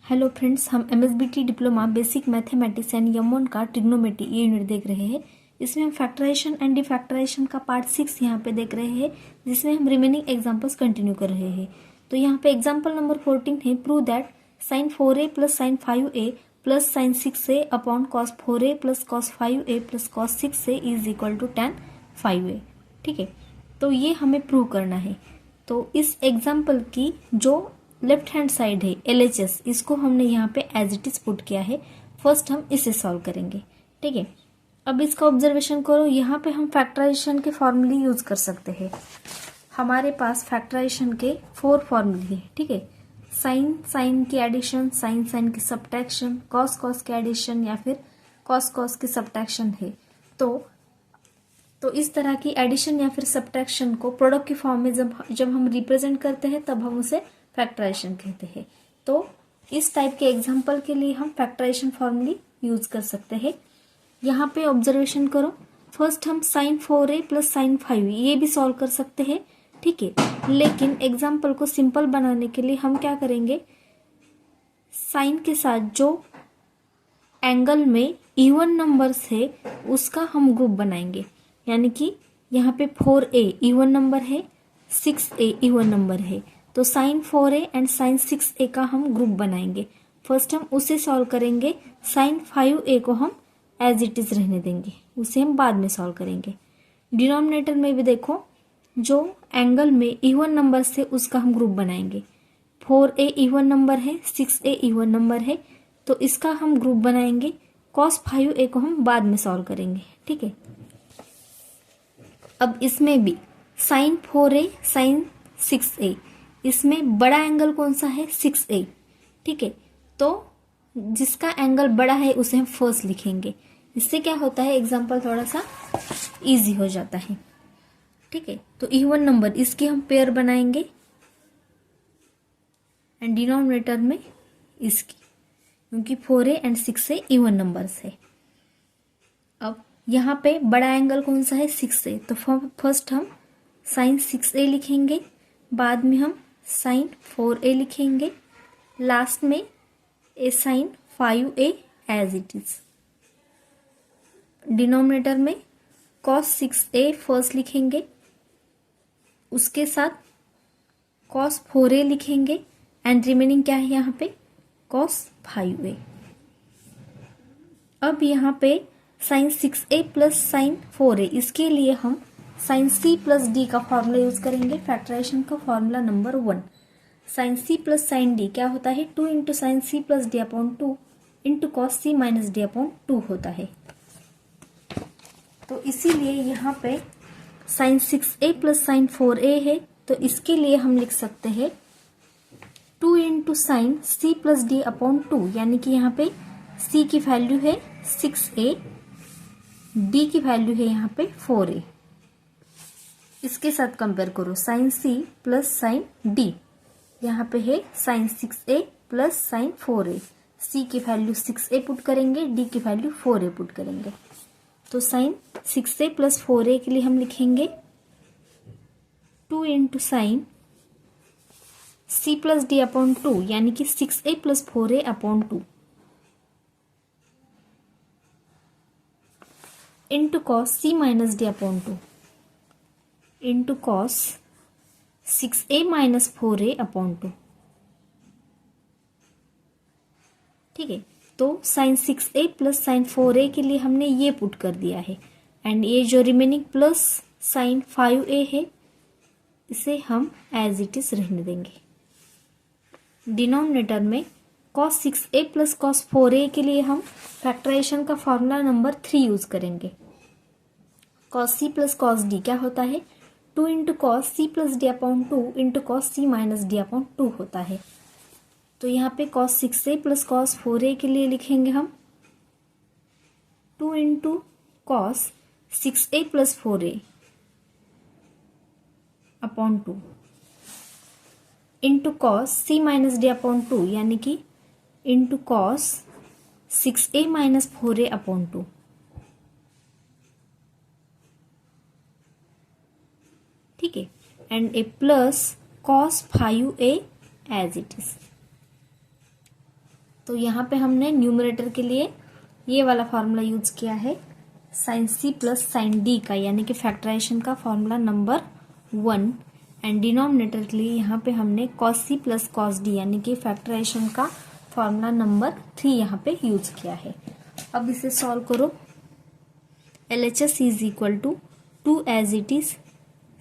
Hello friends, हम MSBTE diploma basic mathematics and यम1 का ट्रिग्नोमेट्री ये यूनिट देख रहे हैं। इसमें हम फैक्टराइजेशन एंड डिफैक्टराइजेशन का पार्ट 6 यहाँ पे देख रहे हैं, जिसमें हम रिमेनिंग एग्जांपल्स कंटिन्यू कर रहे हैं। तो यहाँ पे एग्जांपल नंबर 14 है, prove that sine 4a plus sine 5a plus sine 6a upon cos 4a plus cos 5a plus cos 6a is equal to tan 5a। ठीक है, तो ये हमें प्रूव करना है। तो इस एग्जाम्पल की जो लेफ्ट हैंड साइड है LHS, इसको हमने यहाँ पे एज इट इज पुट किया है। फर्स्ट हम इसे सॉल्व करेंगे। ठीक है, अब इसका ऑब्जर्वेशन करो। यहाँ पे हम फैक्टराइजेशन के फॉर्मूले यूज कर सकते हैं। हमारे पास फैक्टराइजेशन के 4 फॉर्मूले हैं। ठीक है, साइन साइन की एडिशन, साइन साइन की सब्ट्रैक्शन, कॉस कॉस की एडिशन या फिर कॉस कॉस की सब्ट्रैक्शन है। तो इस तरह की एडिशन या फिर सब्ट्रैक्शन को प्रोडक्ट की फॉर्म में जब हम रिप्रेजेंट करते हैं तब हम उसे फैक्टराइजेशन कहते हैं। तो इस टाइप के एग्जाम्पल के लिए हम फैक्टराइजेशन फॉर्मूले यूज कर सकते हैं। यहाँ पे ऑब्जर्वेशन करो। फर्स्ट हम साइन 4a प्लस साइन 5 ये भी सॉल्व कर सकते हैं। ठीक है, लेकिन एग्जाम्पल को सिंपल बनाने के लिए हम क्या करेंगे, साइन के साथ जो एंगल में इवन नंबर्स है उसका हम ग्रुप बनाएंगे। यानी कि यहाँ पे 4a इवन नंबर है, 6a इवन नंबर है, तो sign 4a and sign 6a का हम ग्रुप बनाएंगे। फर्स्ट हम उसे सॉल्व करेंगे, साइन 5a को हम एज इट इज रहने देंगे, उसे हम बाद में सॉल्व करेंगे। डिनोमिनेटर में भी देखो, जो एंगल में इवन नंबर से उसका हम ग्रुप बनाएंगे। 4a इवन नंबर है, 6a इवन नंबर है, तो इसका हम ग्रुप बनाएंगे। cos 5a को हम बाद में सॉल्व करेंगे। ठीक है, अब इसमें भी साइन 4a साइन 6a, इसमें बड़ा एंगल कौन सा है, 6a। ठीक है, तो जिसका एंगल बड़ा है उसे हम फर्स्ट लिखेंगे। इससे क्या होता है, एग्जाम्पल थोड़ा सा इजी हो जाता है। ठीक है, तो इवन नंबर इसके हम पेयर बनाएंगे एंड डिनोमिनेटर में इसकी, क्योंकि 4a and 6a even numbers है। अब यहाँ पे बड़ा एंगल कौन सा है, 6a, तो फर्स्ट हम साइन 6a लिखेंगे, बाद में हम साइन 4a लिखेंगे, लास्ट में A sine 5a as it is. Denominator में cos 6a फर्स्ट लिखेंगे, उसके साथ cos 4a लिखेंगे एंड रिमेनिंग क्या है यहाँ पे, cos 5a। अब यहाँ पे sign 6a plus sine 4a, इसके लिए हम साइन c प्लस d का फॉर्मूला यूज करेंगे। फैक्टराइजेशन का formula number 1, sine c plus sine d क्या होता है, 2 into sine c plus d upon 2 into cos c minus d upon 2 होता है। तो इसीलिए यहाँ पे sign 6a plus sine 4a है, तो इसके लिए हम लिख सकते हैं 2 into sine c plus d upon 2, यानी कि यहाँ पे c की वैल्यू है 6a, d की वैल्यू है यहाँ पे 4a। इसके साथ कंपेयर करो, sine c plus sine d, यहाँ पे है sine 6a plus sine 4a, c की वैल्यू 6a पुट करेंगे, d की वैल्यू 4a पुट करेंगे। तो साइन 6a प्लस 4a के लिए हम लिखेंगे 2 into sine c plus d upon 2, यानी कि 6a plus 4a upon 2 into cos c minus d upon 2 into cos 6a minus 4a upon 2। ठीक है, तो sign 6a plus sine 4a के लिए हमने ये पुट कर दिया है एंड ये जो रिमेनिंग प्लस साइन 5a है इसे हम एज इट इज रहने देंगे। डिनोमिनेटर में cos 6a plus cos 4a के लिए हम फैक्टराइजेशन का फॉर्मूला नंबर 3 यूज करेंगे। cos c plus cos d क्या होता है, 2 into cos c plus d upon 2 into cos c minus d upon 2 होता है। तो यहाँ पे cos 6a plus cos 4a के लिए लिखेंगे हम 2 into cos 6a plus 4a upon 2 into cos c minus d upon 2, यानी कि into cos 6a minus 4a upon 2। ठीक है, and A plus cos 5a as it is. तो यहाँ पे हमने न्यूमरेटर के लिए ये वाला फार्मूला यूज किया है sine C plus sine D का, यानी कि फैक्टराइजेशन का फार्मूला नंबर 1। एंड डिनोमिनेटर के लिए यहाँ पे हमने cos C plus cos D यानी कि फैक्टराइजेशन का फार्मूला नंबर 3 यहाँ पे यूज किया है। अब इसे सॉल्व करो। LHS is equal to 2 as it is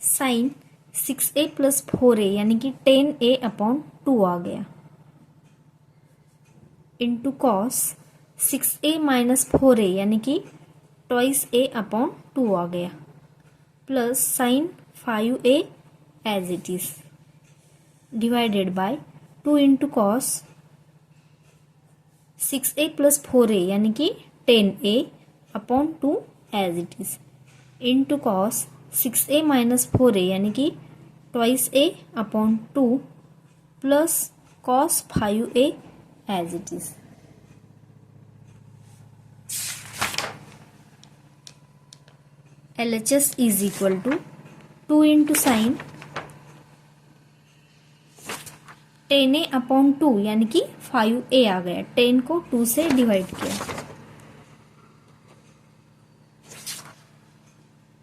sine 6a plus 4a यानी कि 10a अपॉन 2 आ गया, into cos 6a minus 4a यानी कि ट्वाइस a अपॉन 2 आ गया, plus sine 5a as it is divided by 2 into cos 6a plus 4a यानी कि 10a upon 2 as it is, into cos 6a minus 4a यानी कि twice a upon 2 plus cos 5a as it is. LHS is equal to 2 into sine 10a upon 2 यानी कि 5a आ गया, 10 को 2 से divide किया,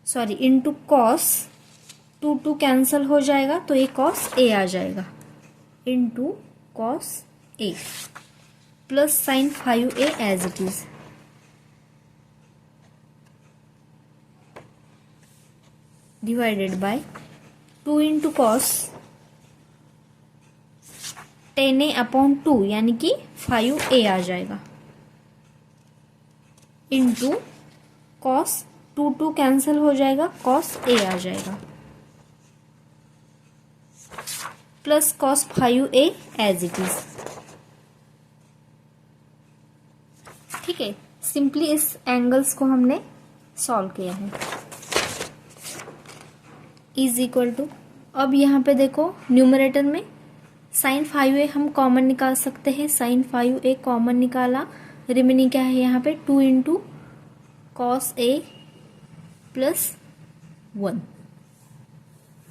सॉरी इंटू कॉस 2 कैंसल हो जाएगा तो ये कॉस a आ जाएगा, into cos a plus sine 5a as it is divided by 2 into cos 10a upon 2 यानी कि 5a आ जाएगा, इंटू कॉस 2 कैंसिल हो जाएगा, कॉस a आ जाएगा, plus cos 5a as it is. ठीक है, सिंपली इस एंगल्स को हमने सॉल्व किया है। इज इक्वल टू, अब यहाँ पे देखो न्यूमरेटर में साइन 5a हम कॉमन निकाल सकते हैं, साइन 5a कॉमन निकाला, रिमेनिंग क्या है यहाँ पे 2 into cos a plus 1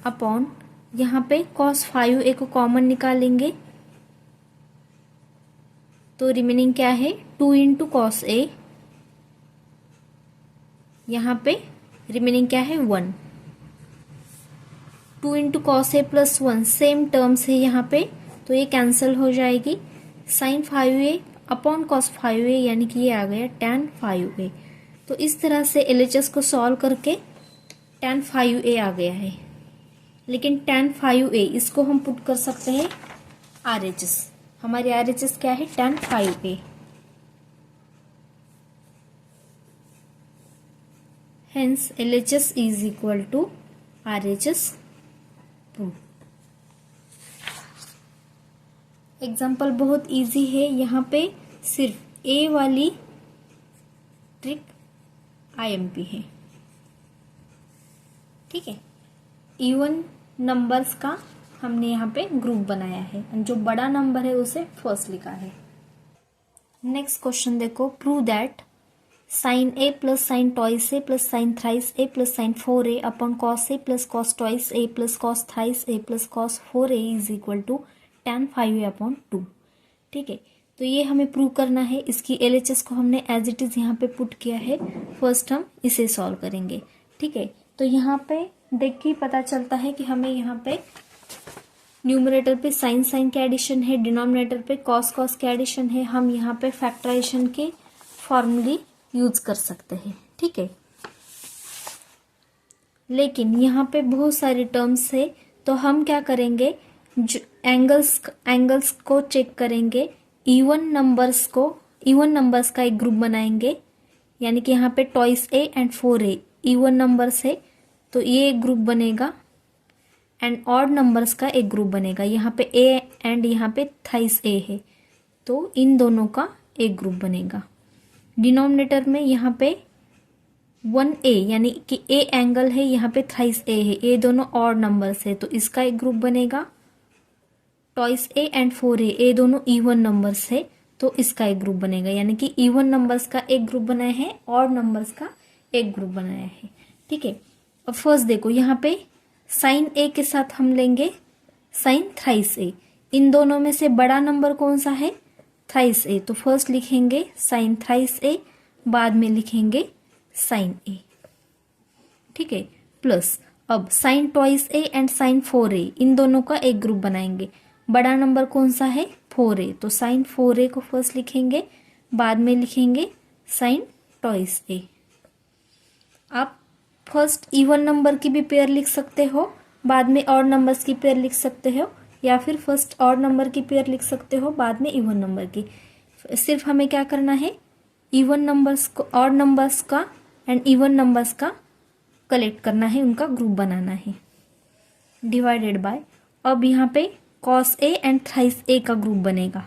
upon यहाँ पे कॉस 5a को कॉमन निकालेंगे तो रिमेनिंग क्या है 2 इंटू कॉस a, यहाँ पे रिमेनिंग क्या है 1, 2 into cos A plus 1 same terms है यहाँ पे तो ये कैंसिल हो जाएगी, sign 5a upon cos 5a यानी कि ये आ गया tan 5a। तो इस तरह से LHS को सॉल्व करके tan 5a आ गया है, लेकिन tan 5a इसको हम पुट कर सकते हैं RHS, हमारी RHS क्या है tan 5a, hence LHS is equal to RHS। Example बहुत इजी है, यहाँ पे सिर्फ ए वाली ट्रिक IMP है। ठीक है, इवन नंबर्स का हमने यहाँ पे ग्रुप बनाया है, जो बड़ा नंबर है उसे फर्स्ट लिखा है। नेक्स्ट क्वेश्चन देखो, prove that sine a plus sine twice a plus sine thrice a plus sine 4a upon cos a plus cos twice a plus cos thrice a plus cos 4a is equal to tan 5a upon 2। ठीक है, तो ये हमें prove करना है। इसकी LHS को हमने एज इट इज यहाँ पे पुट किया है, फर्स्ट हम इसे सॉल्व करेंगे। ठीक है, तो यहाँ पे देख के पता चलता है कि हमें यहाँ पे न्यूमरेटर पे साइन साइन के एडिशन है, डिनोमिनेटर पे कॉस कॉस के एडिशन है, हम यहाँ पे फैक्टराइजेशन के फॉर्मूले यूज कर सकते हैं। ठीक है, लेकिन यहाँ पे बहुत सारे टर्म्स है तो हम क्या करेंगे, जो एंगल्स को चेक करेंगे, इवन नंबर्स का एक ग्रुप बनाएंगे, यानी कि यहाँ पे twice a and 4a even numbers है तो ये एक ग्रुप बनेगा, एंड ऑड नंबर्स का एक ग्रुप बनेगा, यहाँ पे a एंड यहाँ पे थ्राइस a है तो इन दोनों का एक ग्रुप बनेगा। डिनोमिनेटर में यहाँ पे 1a यानी कि a एंगल है, यहाँ पे थ्राइस a है, ये दोनों ऑड नंबर्स है तो इसका एक ग्रुप बनेगा। ट्वाइस a एंड 4a ये दोनों इवन नंबर्स है तो इसका एक ग्रुप बनेगा, यानी कि इवन नंबर्स का एक ग्रुप बनाया है, ऑड नंबर्स का एक ग्रुप बनाया है। ठीक है, अब फर्स्ट देखो यहाँ पे साइन a के साथ हम लेंगे साइन थ्राइस a, इन दोनों में से बड़ा नंबर कौन सा है थ्राइस ए, तो फर्स्ट लिखेंगे साइन थ्राइस ए, बाद में लिखेंगे साइन ए, ठीक है। प्लस अब sine twice A and sine 4a, इन दोनों का एक ग्रुप बनाएंगे। बड़ा नंबर कौन सा है? 4a, तो साइन 4a को फर्स्ट लिखेंगे, बाद में लिखेंगे साइन ट्वाइस ए। आप फर्स्ट इवन नंबर की भी पेयर लिख सकते हो, बाद में ऑड नंबर्स की पेयर लिख सकते हो, या फिर फर्स्ट ऑड नंबर की पेयर लिख सकते हो, बाद में इवन नंबर की। सिर्फ हमें क्या करना है, इवन नंबर्स को, ऑड नंबर्स का एंड इवन नंबर्स का कलेक्ट करना है, उनका ग्रुप बनाना है। डिवाइडेड बाय, अब यहाँ पे cos A and thrice A का ग्रुप बनेगा,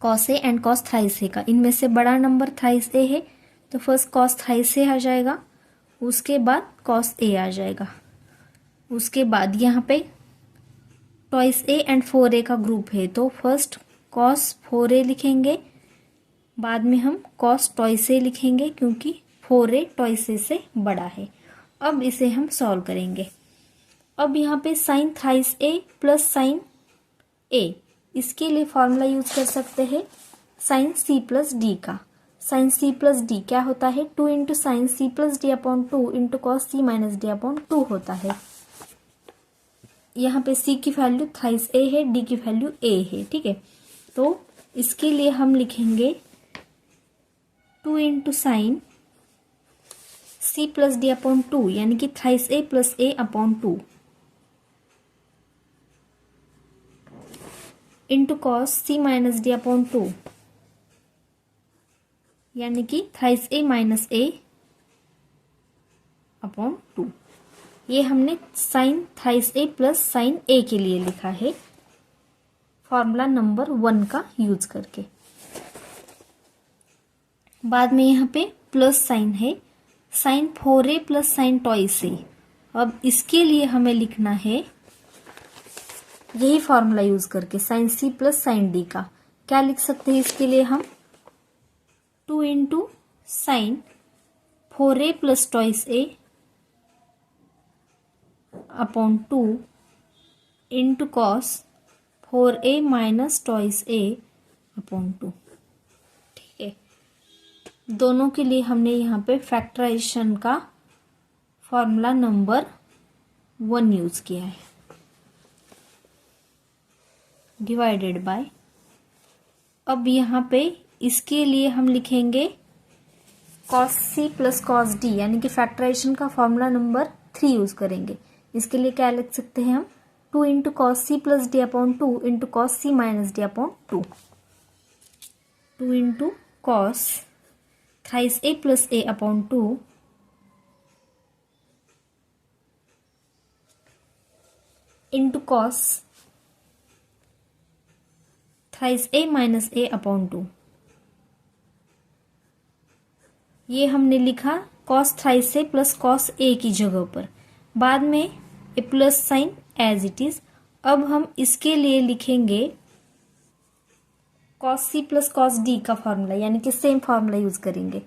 cos A and cos thrice A का। इनमें से बड़ा नंबर थ्राइस ए है, तो फर्स्ट कॉस थ्राइस ए आ जाएगा, उसके बाद कॉस ए आ जाएगा। उसके बाद यहाँ पे ट्वाइस ए एंड 4a का ग्रुप है, तो फर्स्ट कॉस 4a लिखेंगे, बाद में हम कॉस ट्वाइस ए लिखेंगे, क्योंकि 4a ट्वाइस ए से बड़ा है। अब इसे हम सॉल्व करेंगे। अब यहाँ पे sine thrice A plus sine A, इसके लिए फॉर्मूला यूज कर सकते हैं साइन सी प्लस डी का। साइन सी प्लस डी क्या होता है? 2 into sine C plus D upon 2 into cos C minus D upon 2 होता है। यहाँ पे सी की वैल्यू थ्राइस ए है, डी की वैल्यू ए है, ठीक है। तो इसके लिए हम लिखेंगे 2 into sine C plus D upon 2, यानी कि thrice A plus A upon 2 into cos C minus D upon 2, यानी कि thrice A minus A upon 2। ये हमने sine thrice A plus sine A के लिए लिखा है, फॉर्मूला नंबर 1 का यूज करके। बाद में यहाँ पे प्लस साइन है, sine 4a plus sine twice A. अब इसके लिए हमें लिखना है यही फॉर्मूला यूज करके, sine C plus sine D का। क्या लिख सकते हैं इसके लिए हम? 2 into sine 4a plus twice A upon 2 into cos 4a minus twice A upon 2, ठीक है। दोनों के लिए हमने यहाँ पे फैक्टराइजेशन का फॉर्मूला नंबर 1 यूज किया है। डिवाइडेड बाय, अब यहाँ पे इसके लिए हम लिखेंगे cos C plus cos D, यानी कि फैक्टराइजेशन का फॉर्मूला नंबर 3 यूज करेंगे। इसके लिए क्या लिख सकते हैं हम? 2 into cos C plus D upon 2 into cos C minus D upon 2, 2 into cos thrice A plus A upon 2 into cos thrice A minus A upon 2। ये हमने लिखा cos thrice A plus cos A की जगह पर, बाद में ए plus sine as it is. अब हम इसके लिए लिखेंगे cos C plus cos D का फॉर्मूला, यानी कि सेम फॉर्मूला यूज करेंगे।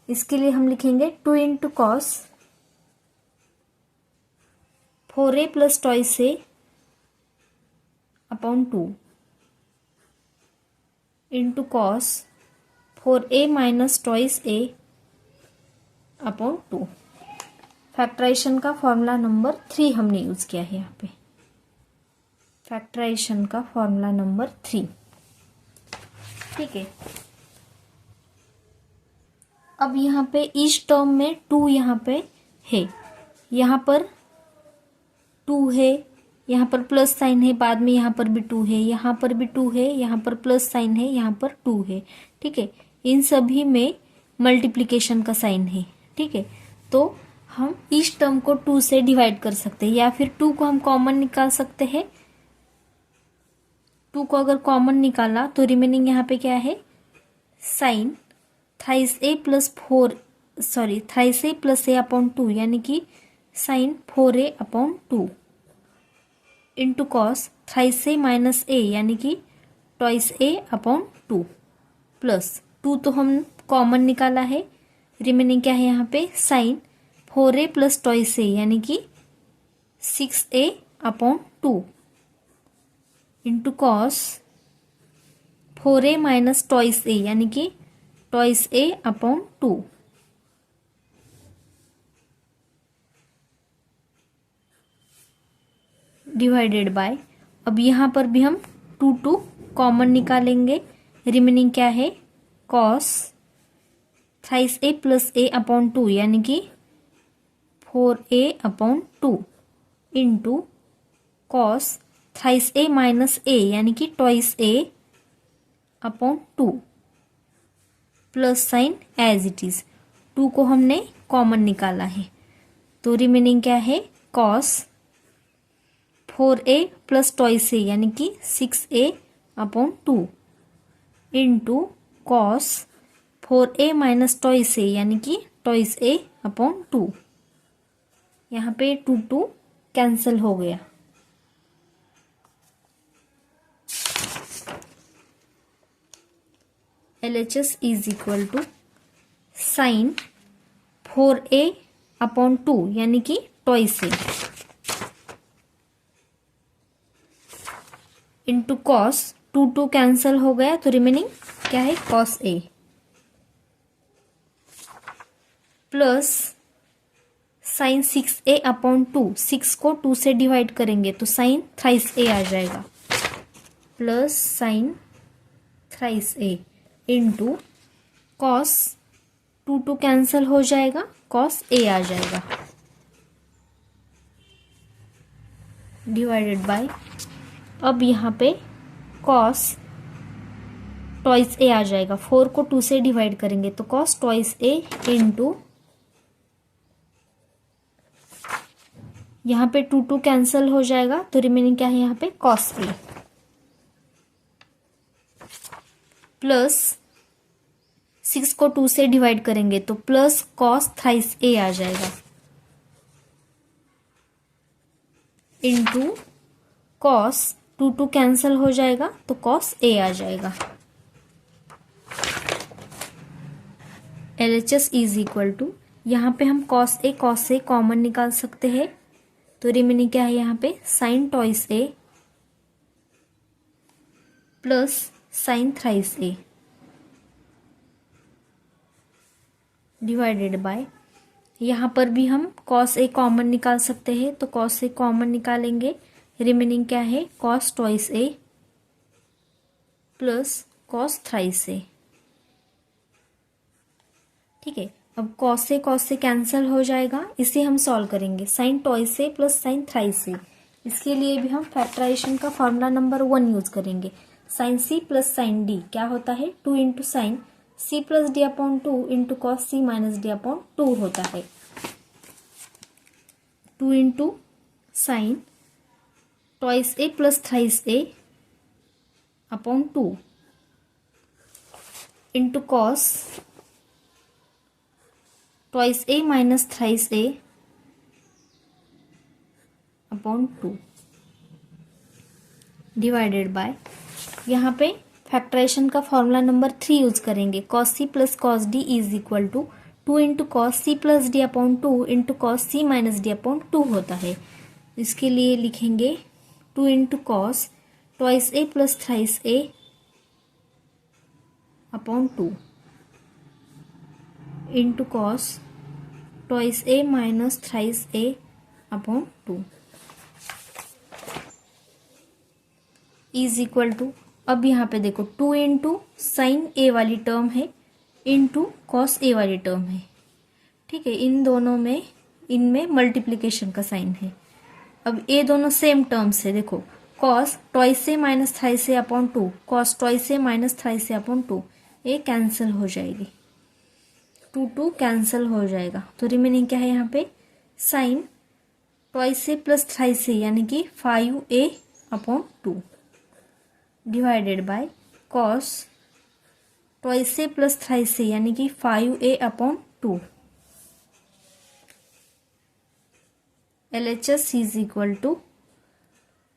इसके लिए हम लिखेंगे 2 into cos 4a plus twice A upon 2 into cos 4a minus twice A upon 2। Factorization का फॉर्मूला नंबर 3 हमने यूज किया है यहाँ पे, फैक्टराइजेशन का फॉर्मूला नंबर 3, ठीक है। अब यहाँ पे ईच टर्म में 2 यहाँ पे है, यहाँ पर 2 है, यहाँ पर प्लस साइन है, बाद में यहाँ पर भी 2 है, यहाँ पर भी 2 है, यहाँ पर प्लस साइन है, यहाँ पर 2 है, ठीक है। इन सभी में मल्टीप्लिकेशन का साइन है, ठीक है। तो हम ईच टर्म को 2 से डिवाइड कर सकते हैं, या फिर 2 को हम कॉमन निकाल सकते हैं। 2 को अगर कॉमन निकाला तो रिमेनिंग यहाँ पे क्या है? Sine thrice A plus thrice A plus A upon 2, यानी कि sine 4a upon 2 into cos thrice A minus A, यानी कि ट्वाइस ए अपॉन 2, प्लस 2 तो हम कॉमन निकाला है, रिमेनिंग क्या है यहाँ पे? Sign 4a plus twice A, यानी कि 6a upon 2 into cos 4a minus twice A यानी कि twice A upon 2 divided by, अब यहाँ पर भी हम 2 कॉमन निकालेंगे, रिमेनिंग क्या है cos thrice A plus A upon 2 यानी कि 4a upon 2 into cos thrice A minus A यानी कि twice A upon 2 plus sine as it is, 2 को हमने कॉमन निकाला है तो रिमेनिंग क्या है cos 4a plus twice A यानी कि 6a upon 2 into cos 4a minus twice A यानी कि ट्वाइस ए अपॉन 2। यहाँ पे 2 कैंसिल हो गया। LHS is equal to sine 4a upon 2 यानी कि twice A into cos 2 cancel हो गया तो रिमेनिंग क्या है cos A plus sine 6a upon 2, 6 को 2 से डिवाइड करेंगे तो साइन थ्राइस ए आ जाएगा प्लस साइन थ्राइस ए इंटू कॉस 2 कैंसिल हो जाएगा कॉस ए आ जाएगा डिवाइडेड बाय, अब यहाँ पे कॉस ट्वाइस ए आ जाएगा, 4 को 2 से डिवाइड करेंगे तो कॉस ट्वाइस ए इंटू यहाँ पे 2 कैंसिल हो जाएगा तो रिमेनिंग क्या है यहाँ पे कॉस ए प्लस 6 को 2 से डिवाइड करेंगे तो प्लस कॉस थ्राइस ए आ जाएगा इंटू कॉस 2 कैंसिल हो जाएगा तो कॉस ए आ जाएगा। LHS इज इक्वल टू, यहाँ पे हम कॉस ए कॉमन निकाल सकते हैं तो रिमेनिंग क्या है यहाँ पे sine twice A plus sine thrice A divided by, यहाँ पर भी हम कॉस ए कॉमन निकाल सकते हैं तो कॉस ए कॉमन निकालेंगे, रिमेनिंग क्या है cos twice A plus cos thrice ए। ठीक है, अब कॉस से कैंसिल हो जाएगा, इसे हम सॉल्व करेंगे sine twice A plus sine thrice A. इसके लिए भी हम फैक्टराइजेशन का फॉर्मूला नंबर 1 यूज करेंगे। Sine C plus sine D क्या होता है 2 into sine C plus D upon 2 into cos C minus D upon 2 होता है। 2 into sine twice A plus thrice A upon 2 into cos twice A minus thrice A upon 2 divided by, यहाँ पे factorisation का formula number 3 use करेंगे। Cos C plus cos D is equal to 2 into cos C plus D upon 2 into cos C minus D upon 2 होता है। इसके लिए लिखेंगे 2 into cos twice A plus thrice A upon 2 into cos twice A minus thrice A upon 2 is equal to, अब यहाँ पे देखो 2 into sign ए वाली टर्म है इंटू कॉस ए वाली टर्म है। ठीक है, इन दोनों में इनमें मल्टीप्लिकेशन का साइन है। अब ये दोनों सेम टर्म्स है, देखो cos twice A minus thrice A upon 2 cos twice A minus thrice A upon 2 ये कैंसिल हो जाएगी, 2 कैंसिल हो जाएगा तो रिमेनिंग क्या है यहाँ पे sine twice A plus thrice A यानी कि 5a upon 2 divided by cos twice A plus thrice A यानी कि 5a upon 2। LHS is equal to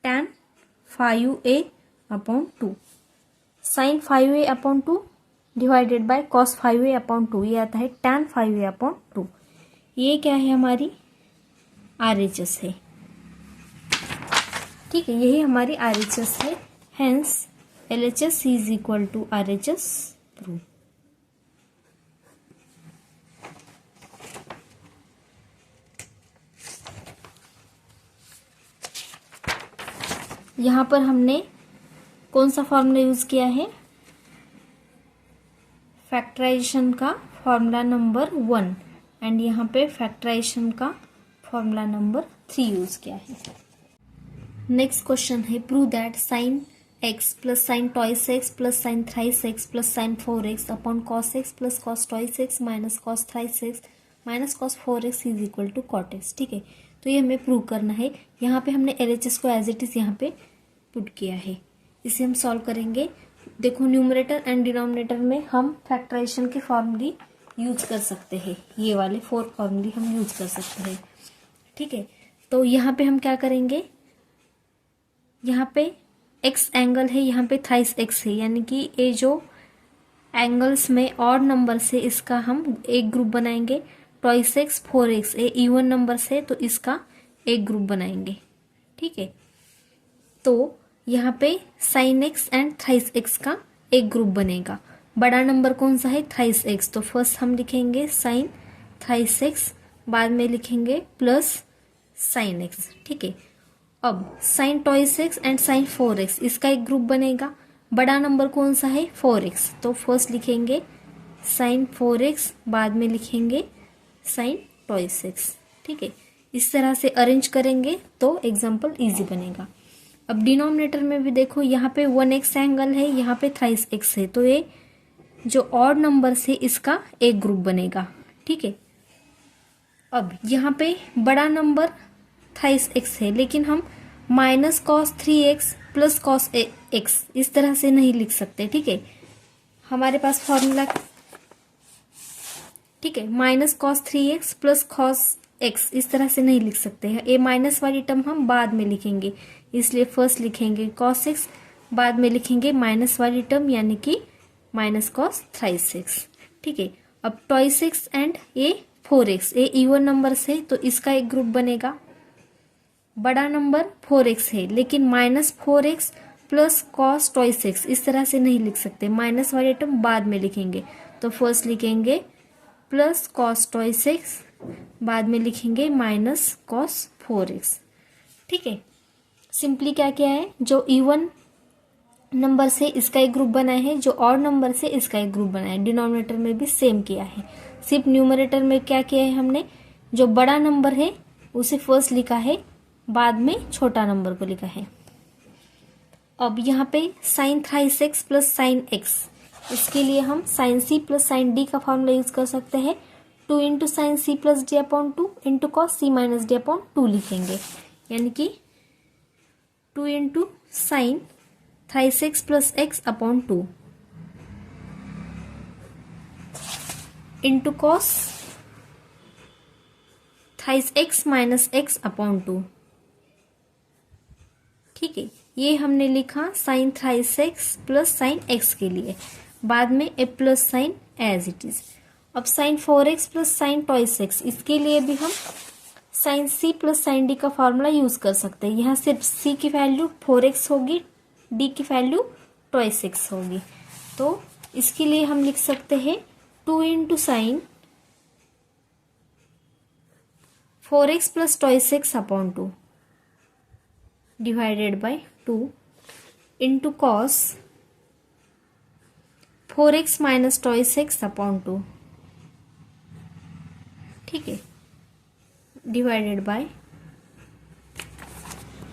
tan 5a upon 2 sine 5a upon 2 divided by cos 5a upon 2, ये आता है tan 5a upon 2। ये क्या है हमारी RHS है। ठीक है, यही हमारी RHS है। Hence LHS is equal to RHS prove. यहाँ पर हमने कौन सा फॉर्मूला यूज किया है? फैक्टराइजेशन का फॉर्मूला नंबर 1 एंड यहाँ पे फैक्टराइजेशन का फॉर्मूला नंबर 3 यूज किया है। नेक्स्ट क्वेश्चन है prove that sine x plus sine twice x plus sine thrice x plus sine 4x upon cos x plus cos twice x minus cos thrice x minus cos 4x is equal to cot x। ठीक है, तो ये हमें prove करना है। यहाँ पे हमने LHS को एज इट इज यहाँ पे पुट किया है, इसे हम सॉल्व करेंगे। देखो न्यूमरेटर एंड डिनोमिनेटर में हम फैक्टराइजेशन के फॉर्मूले यूज कर सकते हैं, ये वाले 4 फॉर्मूले हम यूज कर सकते हैं। ठीक है, तो यहाँ पे हम क्या करेंगे, यहाँ पे x एंगल है, यहाँ पे थ्राइस x है, यानी कि ये जो एंगल्स में ऑड नंबर से इसका हम एक ग्रुप बनाएंगे। टॉइस x 4x ये इवन नंबर से, तो इसका एक ग्रुप बनाएंगे। ठीक है, तो यहाँ पे sine x and thrice x का एक ग्रुप बनेगा। बड़ा नंबर कौन सा है? थ्राइस x, तो फर्स्ट हम लिखेंगे साइन थ्राइस x, बाद में लिखेंगे प्लस साइन x। ठीक है, अब sine twice x and sine 4x इसका एक ग्रुप बनेगा। बड़ा नंबर कौन सा है? 4x, तो फर्स्ट लिखेंगे साइन 4x, बाद में लिखेंगे साइन टॉइस x। ठीक है, इस तरह से अरेंज करेंगे तो एग्जाम्पल इजी बनेगा। अब डिनोमिनेटर में भी देखो, यहाँ पे 1x एंगल है, यहाँ पे थ्राइस x है, तो ये जो ऑड नंबर से इसका एक ग्रुप बनेगा। ठीक है, अब यहाँ पे बड़ा नंबर थ्राइस x है, लेकिन हम minus cos 3x plus cos x इस तरह से नहीं लिख सकते। ठीक है, हमारे पास फॉर्मूला, ठीक है, minus cos 3x plus cos x इस तरह से नहीं लिख सकते हैं। ये माइनस वाली टर्म हम बाद में लिखेंगे, इसलिए फर्स्ट लिखेंगे कॉस x, बाद में लिखेंगे माइनस वाली टर्म यानी कि माइनस कॉस थ्राइस x। ठीक है, अब टॉइस x एंड ये 4x ये इवन नंबर से, तो इसका एक ग्रुप बनेगा। बड़ा नंबर 4x है, लेकिन minus 4x plus cos twice x इस तरह से नहीं लिख सकते, माइनस वाली टर्म बाद में लिखेंगे। तो फर्स्ट लिखेंगे प्लस कॉस टॉइस x, बाद में लिखेंगे माइनस कॉस 4x। ठीक है, सिंपली क्या किया है, जो इवन नंबर से इसका एक ग्रुप बना है, जो ऑड नंबर से इसका एक ग्रुप बना है। डिनोमिनेटर में भी सेम किया है, सिर्फ न्यूमरेटर में क्या किया है हमने, जो बड़ा नंबर है उसे फर्स्ट लिखा है, बाद में छोटा नंबर को लिखा है। अब यहाँ पे sine thrice x plus sine x, इसके लिए हम sine c plus sine d का फॉर्मूला यूज कर सकते हैं। 2 into sine c plus D upon 2 into cos c minus D upon 2 लिखेंगे, यानी कि 2 into sine thrice x plus x upon 2 into cos thrice x minus x upon 2। ठीक है, ये हमने लिखा sine thrice x plus sine x के लिए, बाद में ए plus sine as it is. अब sine 4x plus sine twice x, इसके लिए भी हम sine c plus sine d का फॉर्मूला यूज कर सकते हैं। यहाँ सिर्फ c की वैल्यू 4x होगी, d की वैल्यू टॉइस x होगी, तो इसके लिए हम लिख सकते हैं 2 into sine 4x plus twice x upon 2 divided by 2 into cos 4x minus twice x upon 2। ठीक है, डिवाइडेड बाय,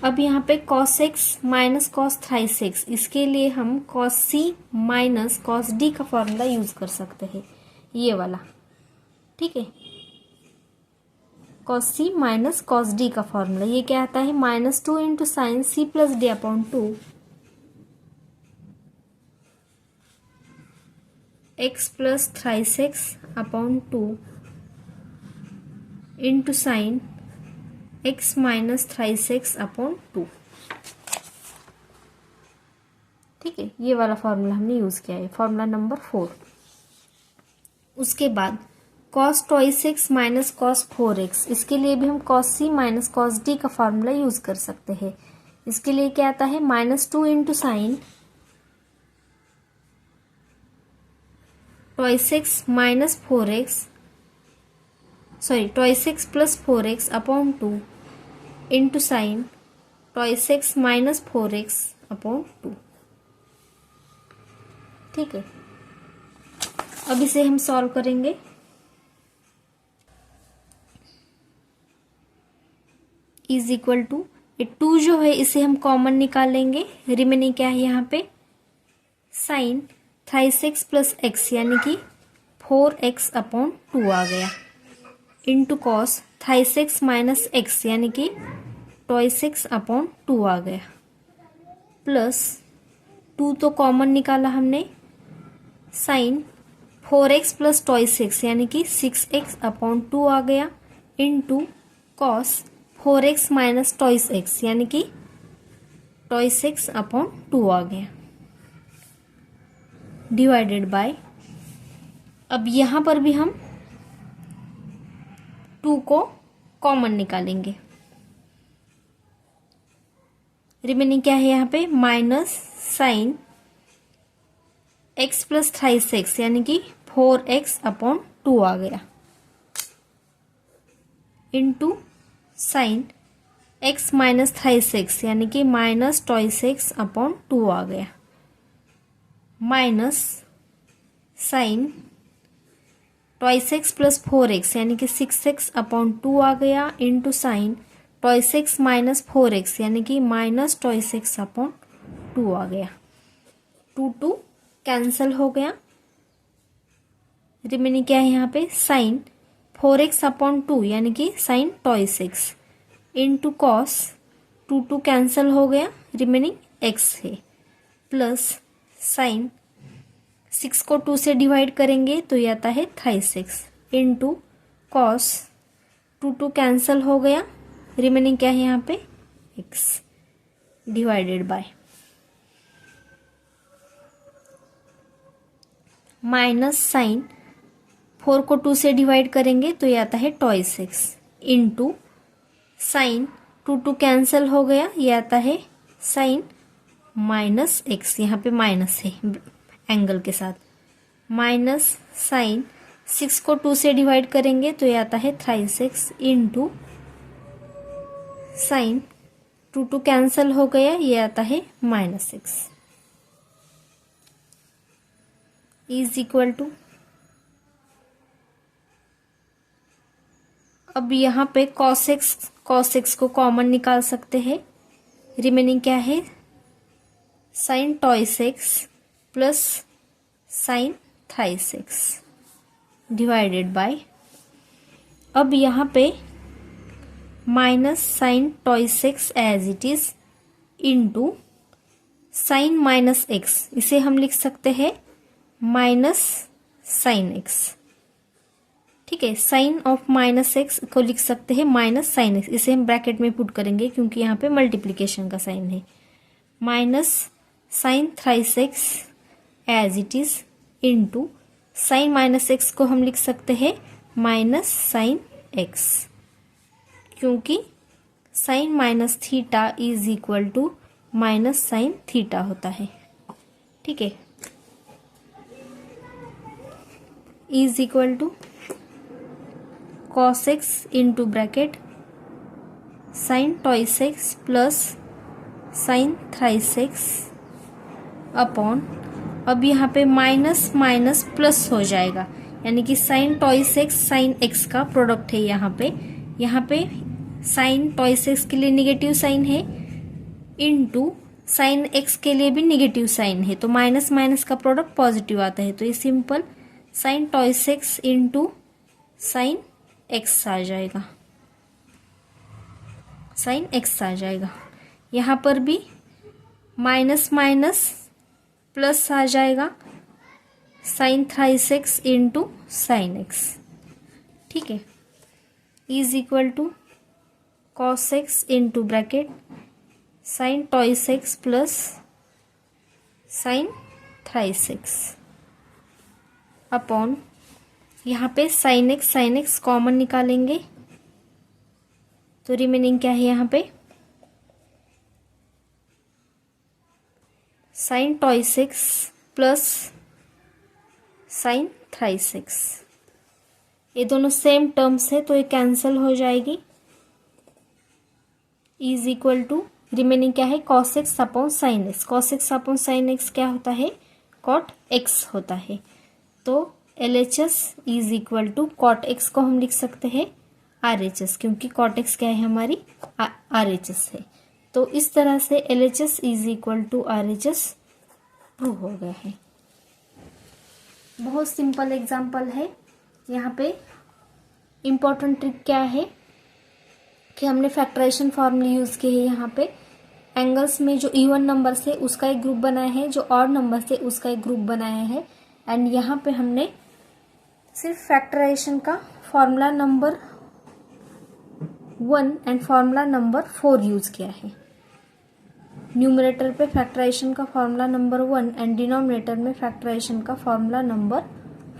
अब यहाँ पे cos x minus cos thrice x, इसके लिए हम cos c minus cos d का फॉर्मूला यूज कर सकते हैं, ये वाला। ठीक है, cos c minus cos d का फॉर्मूला ये क्या आता है, minus 2 into sine c plus D upon 2 x plus thrice x upon 2 into sine x minus thrice x upon 2। ठीक है, ये वाला फॉर्मूला हमने यूज किया है, फॉर्मूला नंबर 4। उसके बाद cos twice x minus cos 4x, इसके लिए भी हम cos c minus cos d का फॉर्मूला यूज कर सकते हैं। इसके लिए क्या आता है, minus 2 into sine twice x minus 4x twice x plus 4x upon 2 into sine twice x minus 4x upon 2। ठीक है, अब इसे हम सॉल्व करेंगे। इज इक्वल टू 2 जो है इसे हम कॉमन निकालेंगे, रिमेनिंग क्या है यहाँ पे sine thrice x plus x यानी कि 4x अपॉन 2 आ गया, into cos thrice x minus x यानी कि ट्वाइस एक्स अपॉन 2 आ गया, प्लस 2 तो कॉमन निकाला हमने, sign 4x plus twice x यानी कि 6x अपॉन 2 आ गया, into cos 4x minus twice x यानी कि ट्वाइस एक्स अपॉन 2 आ गया, डिवाइडेड बाय, अब यहां पर भी हम 2 को कॉमन निकालेंगे, रिमेनिंग क्या है यहाँ पे minus sine x plus thrice x यानी कि 4x अपॉन 2 आ गया, into sine x minus thrice x यानी कि माइनस ट्वाइस एक्स अपॉन 2 आ गया, minus sine twice x plus 4x यानी कि 6x अपॉन 2 आ गया, into sine twice x minus 4x यानी कि माइनस ट्वाइस एक्स अपॉन 2 आ गया, 2 कैंसल हो गया, रिमेनिंग क्या है यहाँ पे साइन 4x अपॉन 2 यानी कि sine twice x, into cos 2 cancel हो गया, रिमेनिंग x है, प्लस साइन 6 को 2 से डिवाइड करेंगे तो ये आता है thrice x, into cos 2 cancel हो गया, रिमेनिंग क्या है यहाँ पे x, divided by minus sine 4 को 2 से डिवाइड करेंगे तो ये आता है twice x, into sine 2 cancel हो गया, ये आता है साइन माइनस एक्स, यहाँ पे माइनस है एंगल के साथ, माइनस साइन 6 को 2 से डिवाइड करेंगे तो ये आता है thrice x, into sine 2 cancel हो गया, ये आता है minus x, is equal to, अब यहाँ पे cos x को कॉमन निकाल सकते हैं, रिमेनिंग क्या है sine twice x plus sine thrice x, divided by, अब यहाँ पे minus sine twice x as it is, into sine minus x, इसे हम लिख सकते हैं माइनस साइन एक्स, ठीक है, साइन ऑफ माइनस एक्स को लिख सकते हैं माइनस साइन एक्स, इसे हम ब्रैकेट में पुट करेंगे क्योंकि यहाँ पे मल्टीप्लिकेशन का साइन है, minus sine thrice x as it is, into sine minus x को हम लिख सकते हैं माइनस साइन एक्स, क्योंकि sine minus theta is equal to minus sine theta होता है, ठीक है, is equal to cos x into bracket sine twice x plus sine thrice x upon, अब यहाँ पे माइनस माइनस प्लस हो जाएगा, यानी कि sine twice x sine x का प्रोडक्ट है, यहाँ पे साइन ट्वाइस एक्स के लिए निगेटिव साइन है, इंटू साइन एक्स के लिए भी निगेटिव साइन है, तो माइनस माइनस का प्रोडक्ट पॉजिटिव आता है, तो ये simple sine twice x into sine x आ जाएगा, साइन एक्स आ जाएगा, यहाँ पर भी माइनस माइनस प्लस आ जाएगा, sine thrice x into sine x, ठीक है, is equal to cos x into bracket sine twice x plus sine thrice x upon, यहाँ पे साइन एक्स कॉमन निकालेंगे तो रिमेनिंग क्या है यहाँ पे sine twice x plus sine 36। ये दोनों सेम टर्म्स है तो ये कैंसिल हो जाएगी। इज इक्वल टू रिमेनिंग क्या है, cos x upon sine x। cos x upon sine x क्या होता है, cot x होता है। तो LHS is equal to cot x को हम लिख सकते हैं RHS, क्योंकि cot x क्या है हमारी RHS है। तो इस तरह से LHS is equal to RHS prove हो गया है। बहुत सिंपल एग्जाम्पल है। यहाँ पे इम्पोर्टेंट ट्रिक क्या है कि हमने फैक्टराइजेशन फॉर्मूले यूज किए हैं। यहाँ पे एंगल्स में जो इवन नंबर से उसका एक ग्रुप बनाया है, जो ऑड नंबर से उसका एक ग्रुप बनाया है। एंड यहाँ पे हमने सिर्फ फैक्टराइजेशन का formula number 1 and formula number 4 use किया है। न्यूमरेटर पे फैक्टराइजेशन का फॉर्मूला नंबर 1 एंड डिनोमिनेटर में फैक्टराइजेशन का फॉर्मूला नंबर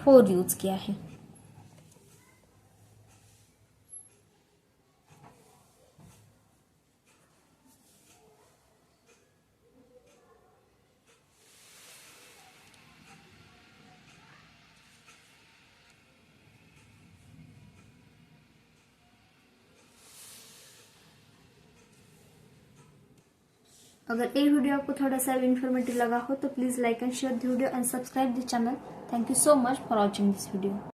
4 यूज किया है। अगर ये वीडियो आपको थोड़ा सा इन्फॉर्मेटिव लगा हो तो please like and share the video and subscribe the channel. Thank you so much for watching this video.